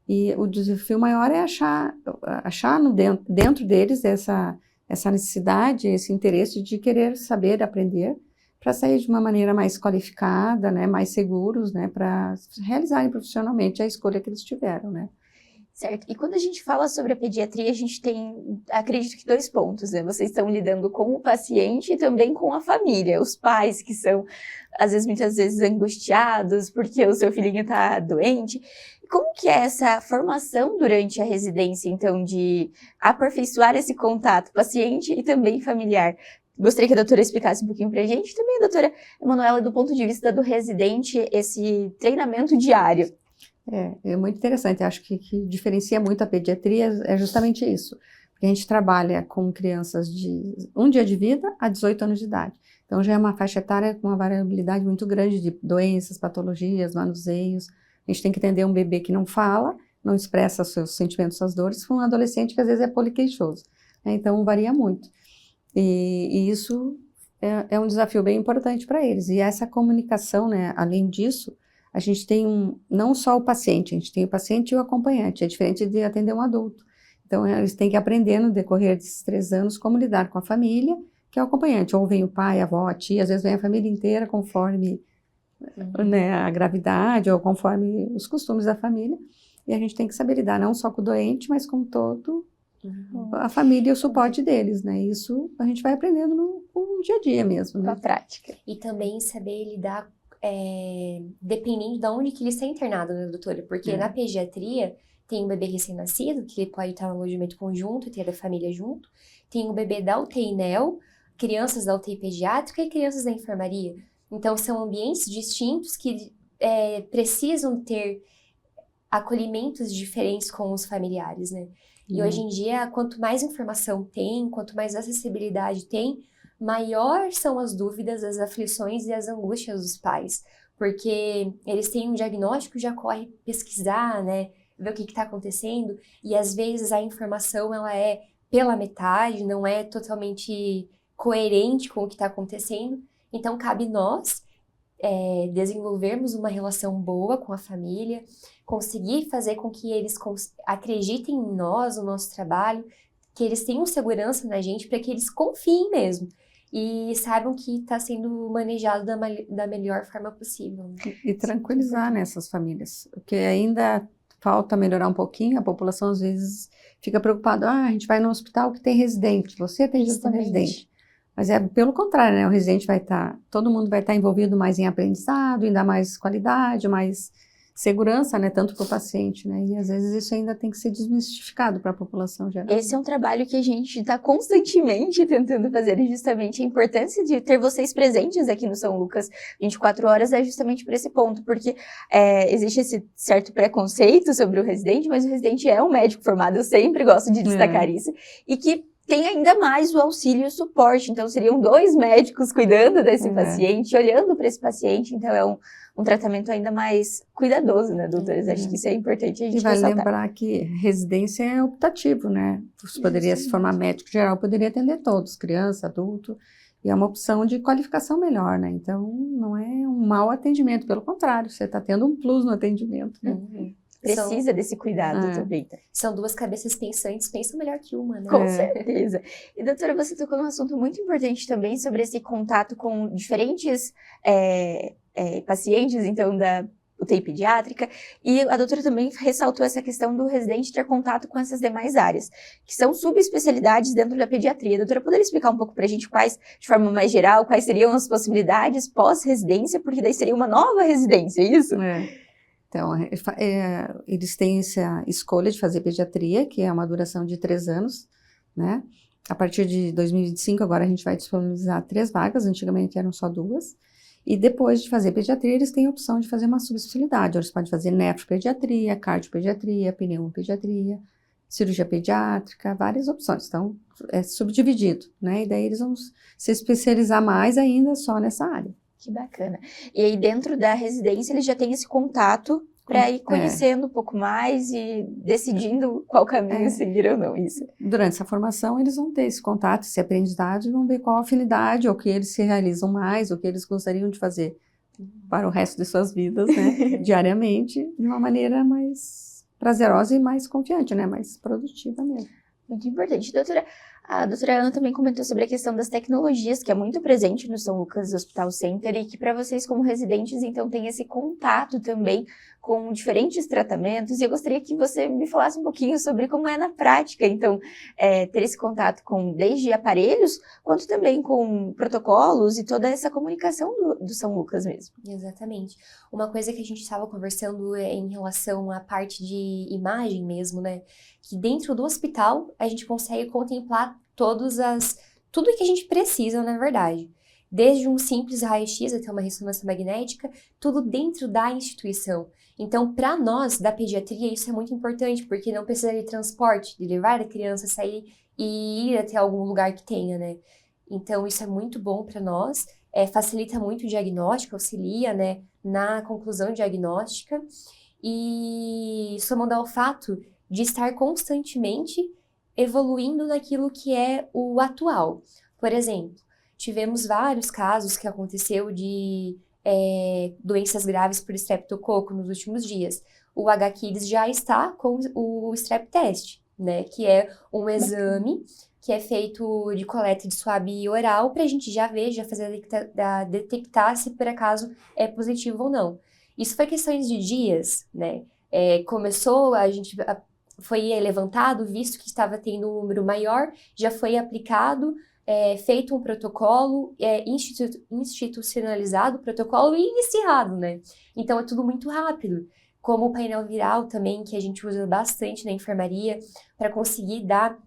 E o desafio maior é achar dentro deles essa necessidade, esse interesse de querer saber, aprender, para sair de uma maneira mais qualificada, né, mais seguros, né, para realizarem profissionalmente a escolha que eles tiveram, né. Certo. E quando a gente fala sobre a pediatria, a gente tem, acredito que 2 pontos, né? Vocês estão lidando com o paciente e também com a família, os pais que são, muitas vezes angustiados porque o seu filhinho está doente. Como que é essa formação durante a residência, então, de aperfeiçoar esse contato paciente e também familiar? Gostaria que a doutora explicasse um pouquinho para a gente, também a doutora Emanuela, do ponto de vista do residente, esse treinamento diário. É muito interessante, acho que diferencia muito a pediatria é justamente isso, porque a gente trabalha com crianças de 1 dia de vida a 18 anos de idade, então já é uma faixa etária com uma variabilidade muito grande de doenças, patologias, manuseios. A gente tem que entender um bebê que não fala, não expressa seus sentimentos, suas dores, com um adolescente que às vezes é poliqueixoso, né? Então varia muito, e isso é um desafio bem importante para eles, e essa comunicação, né, além disso, a gente tem não só o paciente, a gente tem o paciente e o acompanhante, é diferente de atender um adulto. Então, eles têm que aprender no decorrer desses 3 anos como lidar com a família, que é o acompanhante. Ou vem o pai, a avó, a tia, às vezes vem a família inteira conforme né, a gravidade ou conforme os costumes da família. E a gente tem que saber lidar não só com o doente, mas com todo a família e o suporte deles, né? Isso a gente vai aprendendo no dia a dia mesmo, né? Na prática. E também saber lidar dependendo de onde que ele está internado, né, doutora? Porque na pediatria tem um bebê recém-nascido, que ele pode estar no alojamento conjunto e ter a família junto. Tem o bebê da UTI NEL, crianças da UTI pediátrica e crianças da enfermaria. Então, são ambientes distintos que precisam ter acolhimentos diferentes com os familiares, né? E hoje em dia, quanto mais informação tem, quanto mais acessibilidade tem, maior são as dúvidas, as aflições e as angústias dos pais, porque eles têm um diagnóstico, já corre pesquisar, né, ver o que está acontecendo, e às vezes a informação ela é pela metade, não é totalmente coerente com o que está acontecendo, então cabe nós desenvolvermos uma relação boa com a família, conseguir fazer com que eles acreditem em nós, no nosso trabalho, que eles tenham segurança na gente, para que eles confiem mesmo. E saibam que está sendo manejado da melhor forma possível. E tranquilizar nessas famílias, porque ainda falta melhorar um pouquinho, a população às vezes fica preocupada, a gente vai no hospital que tem residente, você atende o residente. Mas é pelo contrário, né? O residente todo mundo vai estar envolvido mais em aprendizado, em dar mais qualidade, mais segurança, né, tanto para o paciente, né, e às vezes isso ainda tem que ser desmistificado para a população geral. Esse é um trabalho que a gente está constantemente tentando fazer, e justamente a importância de ter vocês presentes aqui no São Lucas 24 horas é justamente por esse ponto, porque existe esse certo preconceito sobre o residente, mas o residente é um médico formado, eu sempre gosto de destacar isso, e que tem ainda mais o auxílio e o suporte, então seriam 2 médicos cuidando desse paciente, olhando para esse paciente, então é um tratamento ainda mais cuidadoso, né, doutores? Acho que isso é importante a gente ressaltar. E vai lembrar que residência é optativo, né? Você poderia se formar médico geral, poderia atender todos, criança, adulto, e é uma opção de qualificação melhor, né? Então, não é um mau atendimento, pelo contrário, você está tendo um plus no atendimento, né? Precisa desse cuidado também. São 2 cabeças pensantes, pensam melhor que uma, né? Com certeza. E, doutora, você tocou num assunto muito importante também sobre esse contato com diferentes pacientes, então, da UTI pediátrica, e a doutora também ressaltou essa questão do residente ter contato com essas demais áreas, que são subespecialidades dentro da pediatria. A doutora, poderia explicar um pouco pra gente quais, de forma mais geral, quais seriam as possibilidades pós-residência, porque daí seria uma nova residência, é isso? Então, eles têm essa escolha de fazer pediatria, que é uma duração de 3 anos, né? A partir de 2025, agora a gente vai disponibilizar 3 vagas, antigamente eram só 2. E depois de fazer pediatria, eles têm a opção de fazer uma subespecialidade. Eles podem fazer nefropediatria, cardiopediatria, pneumopediatria, cirurgia pediátrica, várias opções. Então, é subdividido, né? E daí eles vão se especializar mais ainda só nessa área. Que bacana. E aí dentro da residência ele já tem esse contato para ir conhecendo um pouco mais e decidindo qual caminho seguir ou não, isso. Durante essa formação eles vão ter esse contato, esse aprendizado e vão ver qual a afinidade, ou o que eles se realizam mais, o que eles gostariam de fazer para o resto de suas vidas, né, diariamente, de uma maneira mais prazerosa e mais confiante, né, mais produtiva mesmo. Muito importante. Doutora, a doutora Ana também comentou sobre a questão das tecnologias, que é muito presente no São Lucas Hospital Center e que para vocês como residentes, então, tem esse contato também com diferentes tratamentos. E eu gostaria que você me falasse um pouquinho sobre como é na prática, então, ter esse contato com desde aparelhos, quanto também com protocolos e toda essa comunicação do São Lucas mesmo. Exatamente. Uma coisa que a gente estava conversando em relação à parte de imagem mesmo, né? Que dentro do hospital a gente consegue contemplar tudo que a gente precisa, na verdade. Desde um simples raio-x até uma ressonância magnética, tudo dentro da instituição. Então, para nós, da pediatria, isso é muito importante, porque não precisa de transporte, de levar a criança, sair e ir até algum lugar que tenha, né? Então, isso é muito bom para nós, facilita muito o diagnóstico, auxilia, né, na conclusão diagnóstica, e somando ao fato de estar constantemente evoluindo naquilo que é o atual. Por exemplo, tivemos vários casos que aconteceu de doenças graves por streptococo nos últimos dias. O HKids já está com o strep test, né, que é um exame que é feito de coleta de swab oral para a gente já ver, já fazer detectar se por acaso é positivo ou não. Isso foi questões de dias, né? Começou, foi levantado, visto que estava tendo um número maior, já foi aplicado, feito um protocolo, institucionalizado o protocolo e iniciado, né? Então é tudo muito rápido. Como o painel viral também, que a gente usa bastante na enfermaria, para conseguir dar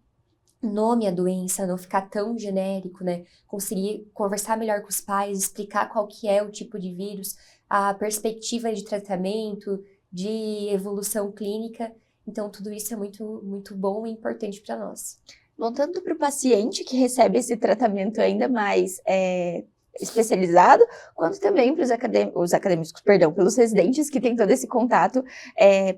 nome à doença, não ficar tão genérico, né? Conseguir conversar melhor com os pais, explicar qual que é o tipo de vírus, a perspectiva de tratamento, de evolução clínica. Então, tudo isso é muito, muito bom e importante para nós. Bom, tanto para o paciente que recebe esse tratamento ainda mais especializado, quanto também para os acadêmicos, pelos residentes que têm todo esse contato,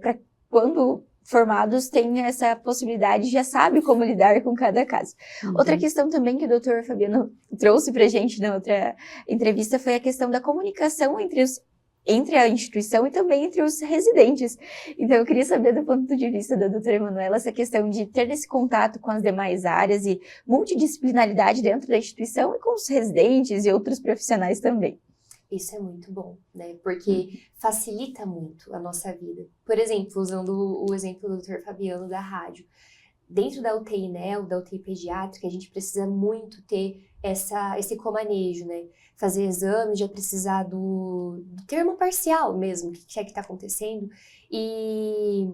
para quando formados têm essa possibilidade, já sabe como lidar com cada caso. Outra questão também que o Dr. Fabiano trouxe para a gente na outra entrevista foi a questão da comunicação entre a instituição e também entre os residentes. Então, eu queria saber, do ponto de vista da doutora Emanuela, essa questão de ter esse contato com as demais áreas e multidisciplinaridade dentro da instituição e com os residentes e outros profissionais também. Isso é muito bom, né? Porque facilita muito a nossa vida. Por exemplo, usando o exemplo do Dr. Fabiano da rádio. Dentro da UTI NEL, da UTI pediátrica, a gente precisa muito ter esse comanejo, né? Fazer exames, já precisar do termo parcial mesmo, o que é que está acontecendo. E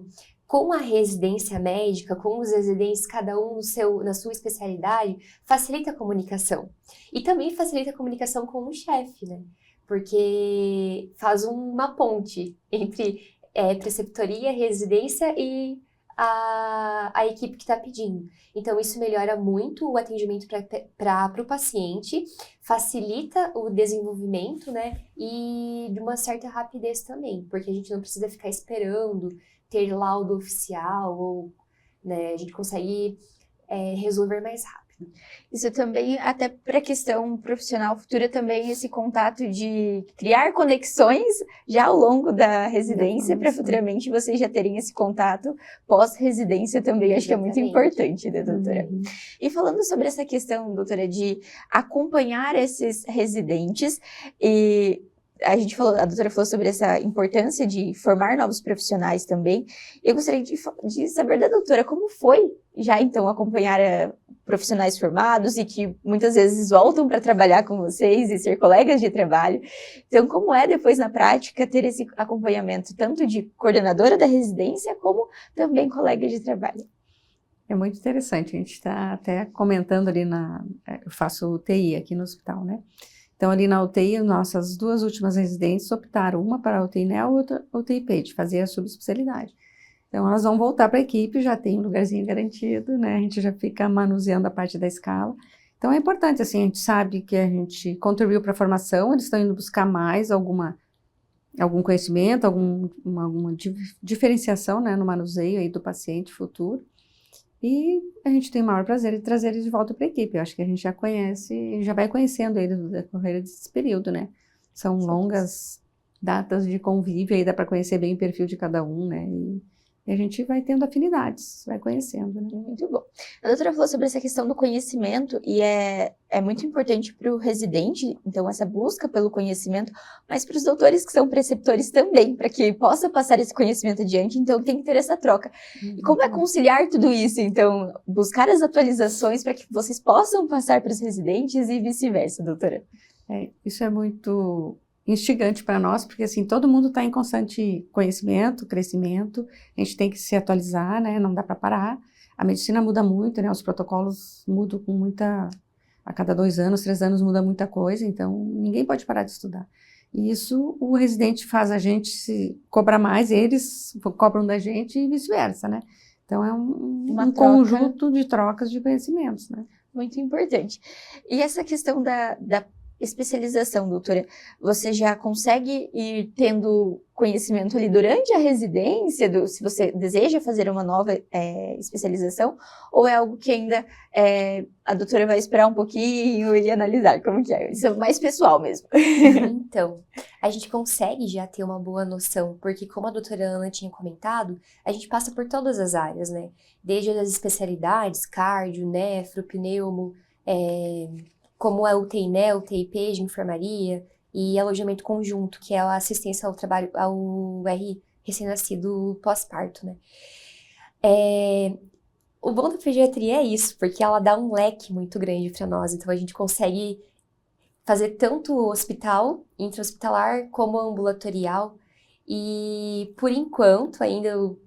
com a residência médica, com os residentes, cada um na sua especialidade, facilita a comunicação. E também facilita a comunicação com o chefe, né? Porque faz uma ponte entre preceptoria, residência e a equipe que está pedindo. Então, isso melhora muito o atendimento para o paciente, facilita o desenvolvimento, né? E de uma certa rapidez também, porque a gente não precisa ficar esperando ter laudo oficial, ou, né, a gente consegue resolver mais rápido. Isso também, até para a questão profissional futura, também esse contato de criar conexões já ao longo da residência, para futuramente vocês já terem esse contato pós-residência também. Acho que é muito importante, né, doutora? E falando sobre essa questão, doutora, de acompanhar esses residentes, e a doutora falou sobre essa importância de formar novos profissionais também. Eu gostaria de saber da doutora como foi já então acompanhar profissionais formados e que muitas vezes voltam para trabalhar com vocês e ser colegas de trabalho. Então, como é depois na prática ter esse acompanhamento tanto de coordenadora da residência como também colega de trabalho? É muito interessante, a gente está até comentando ali eu faço UTI aqui no hospital, né? Então, ali na UTI, nossas duas últimas residentes optaram, uma para a UTI NEL e outra UTI PED, fazer a subespecialidade. Então, elas vão voltar para a equipe, já tem um lugarzinho garantido, né? A gente já fica manuseando a parte da escala. Então é importante, assim, a gente sabe que a gente contribuiu para a formação, eles estão indo buscar mais algum conhecimento, alguma diferenciação, né, no manuseio aí do paciente futuro. E a gente tem o maior prazer em trazer eles de volta para a equipe. Eu acho que a gente já conhece, já vai conhecendo eles no decorrer desse período, né? São longas datas de convívio, aí dá para conhecer bem o perfil de cada um, né? E a gente vai tendo afinidades, vai conhecendo, né? Muito bom. A doutora falou sobre essa questão do conhecimento e é muito importante para o residente, então, essa busca pelo conhecimento, mas para os doutores que são preceptores também, para que possa passar esse conhecimento adiante, então tem que ter essa troca. E como é conciliar tudo isso? Então, buscar as atualizações para que vocês possam passar para os residentes e vice-versa, doutora? Isso é muito instigante para nós, porque assim, todo mundo está em constante conhecimento, crescimento, a gente tem que se atualizar, né, não dá para parar. A medicina muda muito, né, os protocolos mudam a cada 2 anos, 3 anos muda muita coisa, então ninguém pode parar de estudar. E isso o residente faz a gente se cobrar mais, eles cobram da gente e vice-versa, né. Então é um conjunto de trocas de conhecimentos, né. Muito importante. E essa questão da especialização, doutora, você já consegue ir tendo conhecimento ali durante a residência, se você deseja fazer uma nova especialização, ou é algo que ainda a doutora vai esperar um pouquinho e analisar como que é? Isso é mais pessoal mesmo. Então, a gente consegue já ter uma boa noção, porque como a doutora Ana tinha comentado, a gente passa por todas as áreas, né? Desde as especialidades, cardio, nefro, pneumo, como a UTI, né, UTIP de enfermaria e alojamento conjunto, que é a assistência ao trabalho, ao recém-nascido pós-parto, né. O bom da pediatria é isso, porque ela dá um leque muito grande para nós, então a gente consegue fazer tanto hospital, intra-hospitalar, como ambulatorial, e por enquanto ainda eu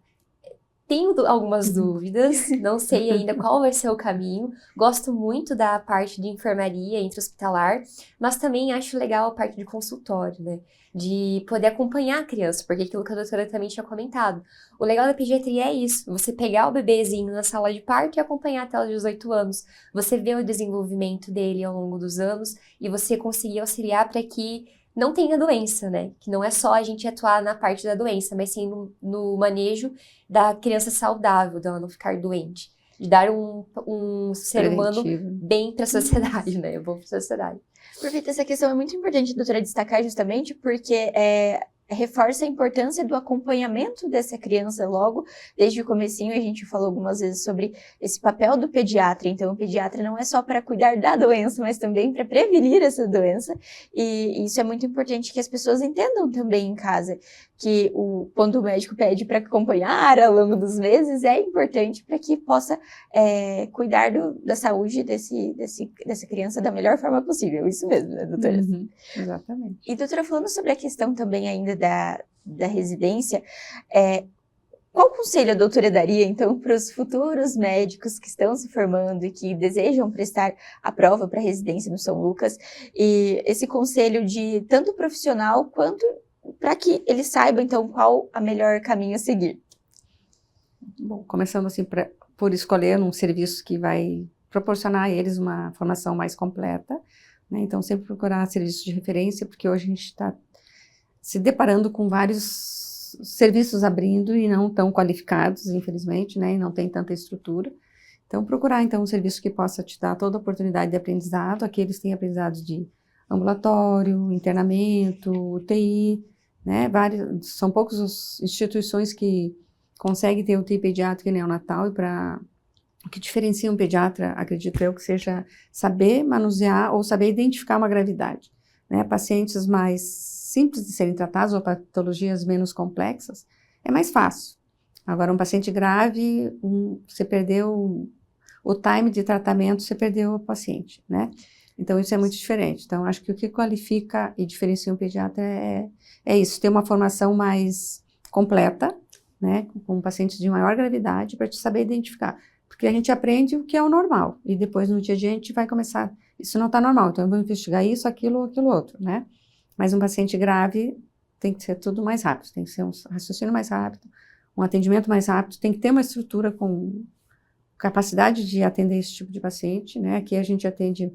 tenho algumas dúvidas, não sei ainda qual vai ser o caminho. Gosto muito da parte de enfermaria intra-hospitalar, mas também acho legal a parte de consultório, né? De poder acompanhar a criança, porque aquilo que a doutora também tinha comentado. O legal da pediatria é isso, você pegar o bebezinho na sala de parto e acompanhar até os 18 anos. Você vê o desenvolvimento dele ao longo dos anos e você conseguir auxiliar para que não tenha doença, né? Que não é só a gente atuar na parte da doença, mas sim no manejo da criança saudável, dela não ficar doente. De dar um ser humano bem para a sociedade, né? Bom para a sociedade. Perfeito, essa questão é muito importante, doutora, destacar justamente porque reforça a importância do acompanhamento dessa criança logo, desde o comecinho a gente falou algumas vezes sobre esse papel do pediatra, então o pediatra não é só para cuidar da doença, mas também para prevenir essa doença, e isso é muito importante que as pessoas entendam também em casa, que quando o médico pede para acompanhar ao longo dos meses, é importante para que possa cuidar da saúde dessa criança da melhor forma possível, isso mesmo, né, doutora? Uhum, exatamente. E doutora, falando sobre a questão também ainda da residência, qual conselho a doutora daria, então, para os futuros médicos que estão se formando e que desejam prestar a prova para residência no São Lucas, e esse conselho de tanto profissional quanto para que eles saibam, então, qual a melhor caminho a seguir? Bom, começando assim por escolher um serviço que vai proporcionar a eles uma formação mais completa, né? Então, sempre procurar serviços de referência, porque hoje a gente está se deparando com vários serviços abrindo e não tão qualificados, infelizmente, né? E não tem tanta estrutura. Então, procurar então um serviço que possa te dar toda a oportunidade de aprendizado. Aqui eles têm aprendizado de ambulatório, internamento, UTI, né? São poucas as instituições que conseguem ter UTI pediátrica e neonatal, e o que diferencia um pediatra, acredito eu, que seja saber manusear ou saber identificar uma gravidade, né? Pacientes mais simples de serem tratados ou patologias menos complexas, é mais fácil. Agora, um paciente grave, você perdeu o time de tratamento, você perdeu o paciente, né? Então, isso é muito diferente. Então, acho que o que qualifica e diferencia um pediatra é isso, ter uma formação mais completa, né? Com pacientes de maior gravidade, para te saber identificar. Porque a gente aprende o que é o normal, e depois no dia a dia a gente vai começar, isso não está normal, então eu vou investigar isso, aquilo outro, né? Mas um paciente grave tem que ser tudo mais rápido, tem que ser um raciocínio mais rápido, um atendimento mais rápido, tem que ter uma estrutura com capacidade de atender esse tipo de paciente, né? Aqui a gente atende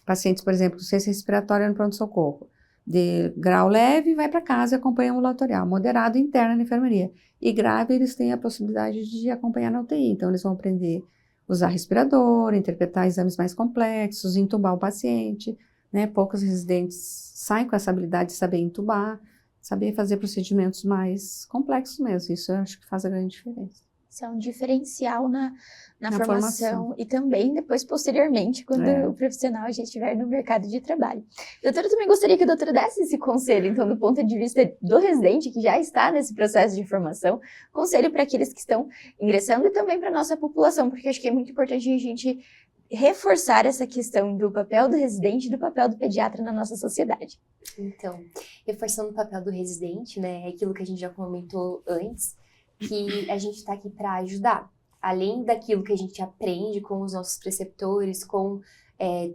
pacientes, por exemplo, com ciência respiratória no pronto-socorro, de grau leve, vai para casa e acompanha ambulatorial, moderado interna na enfermaria. E grave, eles têm a possibilidade de acompanhar na UTI, então eles vão aprender a usar respirador, interpretar exames mais complexos, intubar o paciente, né? Poucos residentes saem com essa habilidade de saber intubar, saber fazer procedimentos mais complexos mesmo, isso eu acho que faz a grande diferença. Isso é um diferencial na formação formação. e também depois, posteriormente, quando o profissional já estiver no mercado de trabalho. Doutora, eu também gostaria que a doutora desse esse conselho, então, do ponto de vista do residente que já está nesse processo de formação, conselho para aqueles que estão ingressando e também para a nossa população, porque acho que é muito importante a gente reforçar essa questão do papel do residente e do papel do pediatra na nossa sociedade. Então, reforçando o papel do residente, né, é aquilo que a gente já comentou antes, que a gente está aqui para ajudar. Além daquilo que a gente aprende com os nossos preceptores, com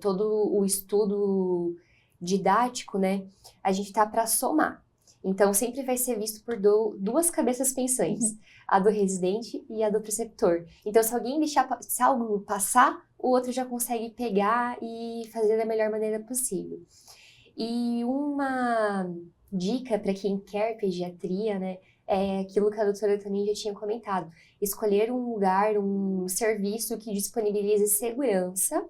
todo o estudo didático, né, a gente está para somar. Então, sempre vai ser visto por duas cabeças pensantes, a do residente e a do preceptor. Então, se alguém deixar se algo passar, o outro já consegue pegar e fazer da melhor maneira possível. E uma dica para quem quer pediatria, né, é aquilo que a doutora também já tinha comentado. Escolher um lugar, um serviço que disponibilize segurança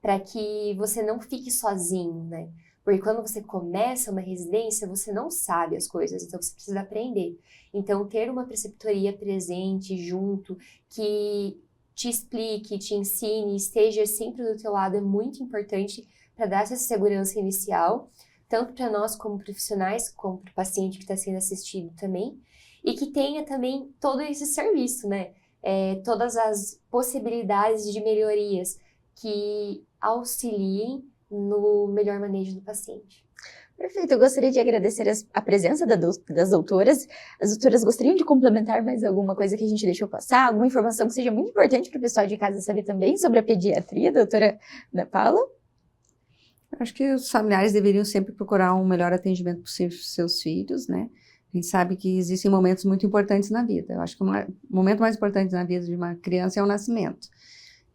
para que você não fique sozinho, né? Porque quando você começa uma residência, você não sabe as coisas, então você precisa aprender. Então, ter uma preceptoria presente, junto, que te explique, te ensine, esteja sempre do teu lado, é muito importante para dar essa segurança inicial, tanto para nós como profissionais, como para o paciente que está sendo assistido também, e que tenha também todo esse serviço, né? Todas as possibilidades de melhorias que auxiliem no melhor manejo do paciente. Perfeito, eu gostaria de agradecer a presença das doutoras. As doutoras gostariam de complementar mais alguma coisa que a gente deixou passar? Alguma informação que seja muito importante para o pessoal de casa saber também sobre a pediatria, doutora Ana Paula? Acho que os familiares deveriam sempre procurar um melhor atendimento possível para os seus filhos, né? A gente sabe que existem momentos muito importantes na vida. Eu acho que o momento mais importante na vida de uma criança é o nascimento.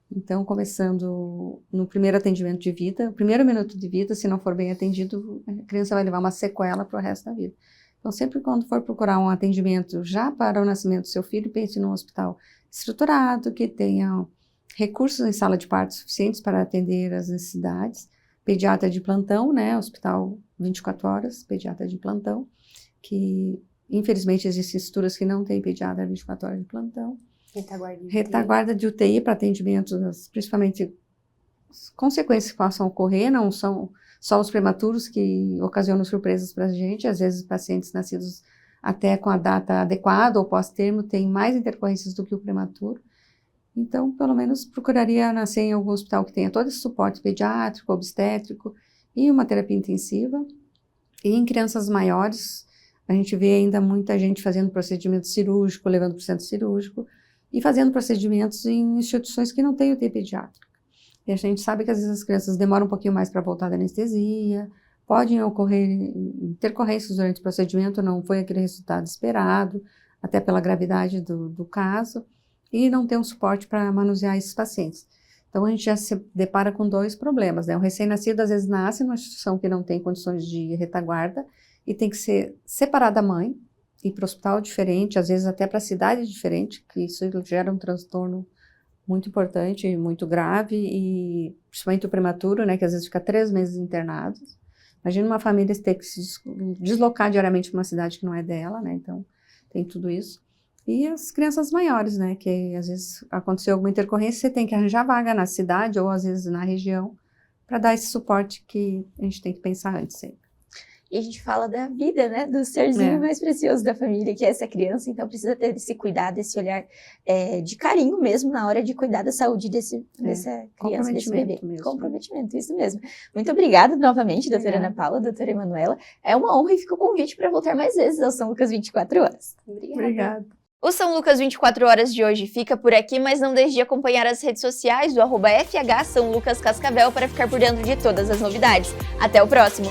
Então, começando no primeiro atendimento de vida, o primeiro minuto de vida, se não for bem atendido, a criança vai levar uma sequela para o resto da vida. Então, sempre quando for procurar um atendimento já para o nascimento do seu filho, pense num hospital estruturado, que tenha recursos em sala de parto suficientes para atender as necessidades. Pediatra de plantão, né? Hospital 24 horas, pediatra de plantão, que infelizmente existem estruturas que não têm pediatra 24 horas de plantão. Retaguarda de UTI para atendimentos, principalmente as consequências que possam ocorrer, não são só os prematuros que ocasionam surpresas para a gente, às vezes pacientes nascidos até com a data adequada ou pós-termo têm mais intercorrências do que o prematuro. Então, pelo menos, procuraria nascer em algum hospital que tenha todo esse suporte pediátrico, obstétrico e uma terapia intensiva. E em crianças maiores, a gente vê ainda muita gente fazendo procedimento cirúrgico, levando para o centro cirúrgico, e fazendo procedimentos em instituições que não têm UTI pediátrica. E a gente sabe que às vezes as crianças demoram um pouquinho mais para voltar da anestesia, podem ocorrer intercorrências durante o procedimento, não foi aquele resultado esperado, até pela gravidade do caso, e não tem um suporte para manusear esses pacientes. Então, a gente já se depara com dois problemas, né? O recém-nascido, às vezes, nasce numa instituição que não tem condições de retaguarda e tem que ser separado da mãe, ir para o hospital diferente, às vezes até para cidade diferente, que isso gera um transtorno muito importante e muito grave, e principalmente o prematuro, né? Que às vezes fica 3 meses internado. Imagina uma família ter que se deslocar diariamente para uma cidade que não é dela, né? Então, tem tudo isso. E as crianças maiores, né, que às vezes aconteceu alguma intercorrência, você tem que arranjar vaga na cidade ou às vezes na região para dar esse suporte que a gente tem que pensar antes sempre. E a gente fala da vida, né, do serzinho mais precioso da família, que é essa criança, então precisa ter esse cuidado, esse olhar de carinho mesmo na hora de cuidar da saúde dessa criança, desse bebê. Mesmo. Comprometimento, isso mesmo. Muito obrigada novamente, doutora Ana Paula, doutora Emanuela. É uma honra e fica o convite para voltar mais vezes ao São Lucas 24 Horas. Obrigada. O São Lucas 24 Horas de hoje fica por aqui, mas não deixe de acompanhar as redes sociais do @FH São Lucas Cascavel para ficar por dentro de todas as novidades. Até o próximo!